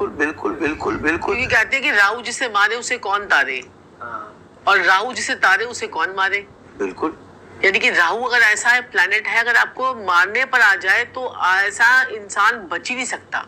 बिल्कुल बिल्कुल बिल्कुल बिल्कुल। क्योंकि कहते हैं कि राहु जिसे मारे उसे कौन तारे, और राहु जिसे तारे उसे कौन मारे। बिल्कुल। यानी कि राहु अगर ऐसा है प्लैनेट है, अगर आपको मारने पर आ जाए तो ऐसा इंसान बच ही नहीं सकता,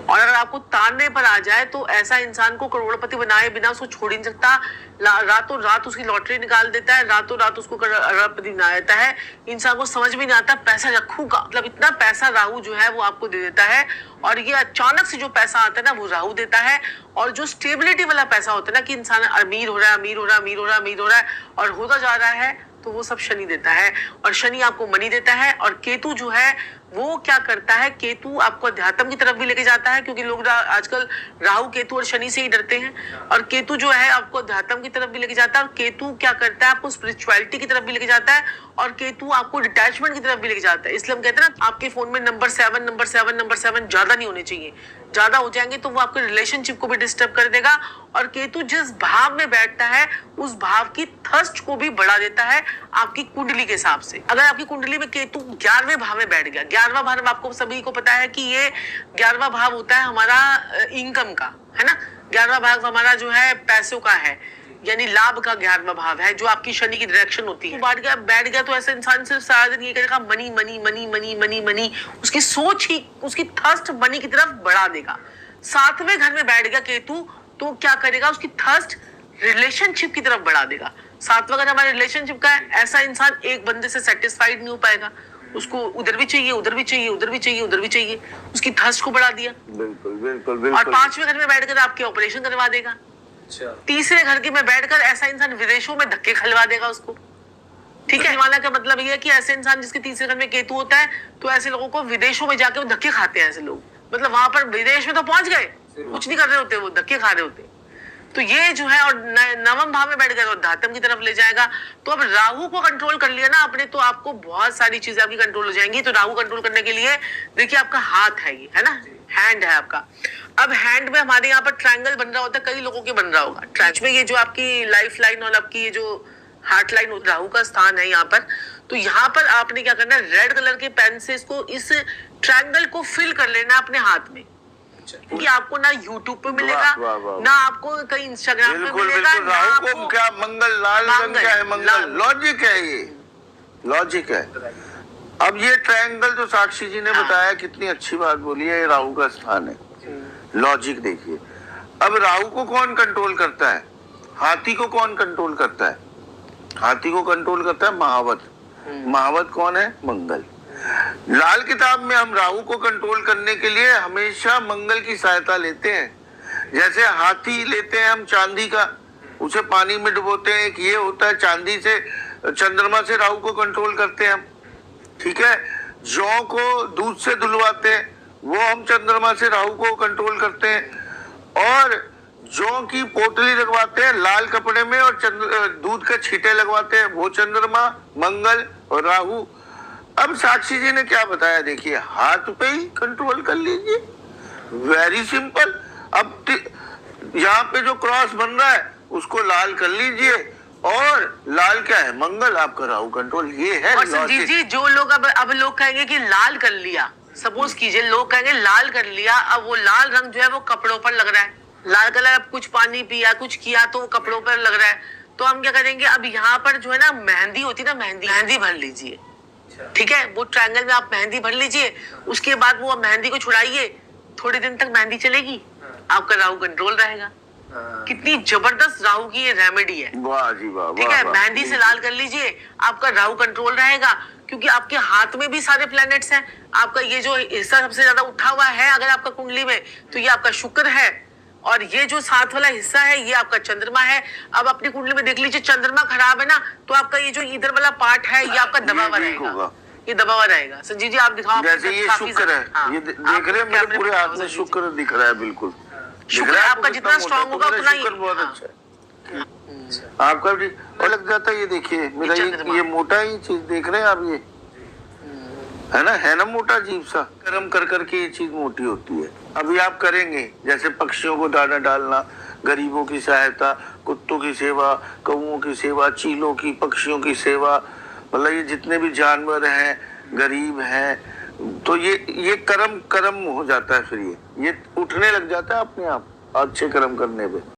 और अगर आपको तारने पर आ जाए तो ऐसा इंसान को करोड़पति बनाए बिना उसको छोड़ ही नहीं सकता। रातों रात उसकी लॉटरी निकाल देता है, रातों रात उसको करोड़पति बना देता है। इंसान को समझ में नहीं आता पैसा रखूंगा, मतलब इतना पैसा राहु जो है वो आपको दे देता है। और ये अचानक से जो पैसा आता है ना वो राहु देता है। और जो स्टेबिलिटी वाला पैसा होता है ना कि इंसान अमीर हो रहा है, अमीर हो रहा है, अमीर हो रहा है, अमीर हो रहा है और होता जा रहा है, तो वो सब शनि देता है। और शनि आपको मनी देता है। और केतु जो है वो क्या करता है, केतु आपको अध्यात्म की तरफ भी लेके जाता है, क्योंकि लोग आजकल राहु केतु और शनि से ही डरते हैं। और केतु जो है आपको अध्यात्म की तरफ भी लेके जाता है। और केतु क्या करता है, आपको स्पिरिचुअलिटी की तरफ भी लेके जाता है। और केतु आपको डिटैचमेंट की तरफ भी लेके जाता है। इसलिए हम कहते हैं ना, आपके फोन में नंबर 7 ज्यादा नहीं होने चाहिए। ज्यादा हो जाएंगे तो वो आपके रिलेशनशिप को भी डिस्टर्ब कर देगा। और केतु जिस भाव में बैठता है उस भाव की थर्स्ट को भी बढ़ा देता है आपकी कुंडली के हिसाब से। अगर आपकी कुंडली में केतु 11वें भाव में बैठ गया, 11वां भाव आपको सभी को पता है कि ये 11वां भाव होता है हमारा इनकम का, है ना। 11वां भाव हमारा जो है पैसों का है, यानी लाभ का 11वां भाव है, जो आपकी शनि की डायरेक्शन होती है। बैठ गया तो ऐसे इंसान सिर्फ सारा दिन ये करेगा money money money money money money, उसकी सोच ही उसकी थर्स्ट मनी की तरफ बढ़ा देगा। 7वें घर में बैठ गया केतु तो क्या करेगा, उसकी थर्स्ट रिलेशनशिप की तरफ बढ़ा देगा। 7वां घर हमारे रिलेशनशिप का है। ऐसा इंसान एक बंदे से सेटिस्फाइड नहीं हो पाएगा, उसको उधर भी चाहिए, उधर भी चाहिए, उधर भी चाहिए, उधर भी चाहिए, उसकी थर्स्ट को बढ़ा दिया। बिल्कुल बिल्कुल बिल्कुल। और 5वें घर में बैठकर आपके ऑपरेशन करवा देगा। तीसरे घर के में बैठकर ऐसा इंसान विदेशों में धक्के खिलवा देगा उसको। ठीक है, माना का मतलब ये है कि ऐसे इंसान जिसके तीसरे घर में केतु होता है तो ऐसे लोगों को विदेशों में जाके वो धक्के खाते हैं। ऐसे लोग मतलब वहां पर विदेश में तो पहुंच गए, कुछ नहीं कर रहे होते, वो धक्के खा रहे होते। तो ये जो है, और 9वें भाव में बैठ गया तो अध्यात्म की तरफ ले जाएगा। तो अब राहु को कंट्रोल कर लिया ना आपने, तो आपको बहुत सारी चीजें आपकी कंट्रोल हो जाएंगी। तो राहु कंट्रोल करने के लिए देखिए आपका हाथ है, ये है ना, हैंड है आपका। अब हैंड में हमारे यहाँ पर ट्रायंगल बन रहा होता है, कई लोगों के बन रहा होगा। ट्रांच में ये जो आपकी लाइफ लाइन और आपकी ये जो हार्ट लाइन राहु का स्थान है यहाँ पर, तो यहाँ पर आपने क्या करना है, रेड कलर के पेन से इसको इस ट्रायंगल को फिल कर लेना अपने हाथ में। कि आपको ना यूट्यूब पे मिलेगा, ना आपको कहीं इंस्टाग्राम पे मिलेगा। राहु को क्या मंगल, लाल रंग क्या है, मंगल लॉजिक है, ये लॉजिक है। अब ये ट्रायंगल जो साक्षी जी ने बताया, कितनी अच्छी बात बोली है, ये राहु का स्थान है। लॉजिक देखिए, अब राहु को कौन कंट्रोल करता है, हाथी को कौन कंट्रोल करता है, हाथी को कंट्रोल करता है महावत। महावत कौन है, मंगल। लाल किताब में हम राहु को कंट्रोल करने के लिए हमेशा मंगल की सहायता लेते हैं। जैसे हाथी लेते हैं हम चांदी का, उसे पानी में डुबोते हैं, एक ये होता है। चांदी से, चंद्रमा से राहु को कंट्रोल करते हैं हम, ठीक है। जौ को दूध से धुलवाते हैं, वो हम चंद्रमा से राहु को कंट्रोल करते हैं। और जौ की पोटली लगवाते हैं लाल कपड़े में, और दूध के छींटे लगवाते हैं, वो चंद्रमा, मंगल और राहु। अब साक्षी जी ने क्या बताया, देखिए हाथ पे ही कंट्रोल कर लीजिए, वेरी सिंपल। अब यहाँ पे जो क्रॉस बन रहा है उसको लाल कर लीजिए, और लाल क्या है, मंगल, आपका राहु कंट्रोल। ये है। और संजीव जी, जो लोग अब लोग कहेंगे कि लाल कर लिया, सपोज कीजिए लोग कहेंगे लाल कर लिया, अब वो लाल रंग जो है वो कपड़ों पर लग रहा है, लाल कलर, अब कुछ पानी पिया, कुछ किया तो कपड़ों पर लग रहा है, तो हम क्या करेंगे, अब यहाँ पर जो है ना मेहंदी होती है ना, मेहंदी भर लीजिए। ठीक है, वो ट्रायंगल में आप मेहंदी भर लीजिए, उसके बाद वो मेहंदी को छुड़ाइए, थोड़े दिन तक मेहंदी चलेगी, आपका राहु कंट्रोल रहेगा। कितनी जबरदस्त राहु की ये रेमेडी है। वाह जी वाह। ठीक है, मेहंदी से लाल कर लीजिए, आपका राहु कंट्रोल रहेगा। क्योंकि आपके हाथ में भी सारे प्लैनेट्स हैं। आपका ये जो हिस्सा सबसे ज्यादा उठा हुआ है अगर आपका कुंडली में, तो ये आपका शुक्र है, और ये जो साथ वाला हिस्सा है ये आपका चंद्रमा है। अब अपनी कुंडली में देख लीजिए, चंद्रमा खराब है ना, तो आपका ये जो इधर वाला पार्ट है ये आपका दबा हुआ रहेगा, ये दबा हुआ रहेगा। संजीव जी आप दिखाओ। जैसे ये शुक्र है, ये देख रहे हैं मेरे पूरे हाथ में शुक्र दिख रहा है, बिल्कुल शुक्र आपका जितना स्ट्रॉन्ग होगा उतना ही बहुत अच्छा है आपका भी। और लग जाता है, ये देखिए मेरा ये मोटा ही चीज देख रहे हैं आप, ये है ना मोटा अजीब सा, कर्म कर करके ये चीज मोटी होती है। अभी आप करेंगे जैसे पक्षियों को दाना डालना, गरीबों की सहायता, कुत्तों की सेवा, कौओं की सेवा, चीलों की, पक्षियों की सेवा, मतलब ये जितने भी जानवर हैं, गरीब हैं, तो ये कर्म कर्म हो जाता है, फिर ये उठने लग जाता है अपने आप अच्छे कर्म करने पे।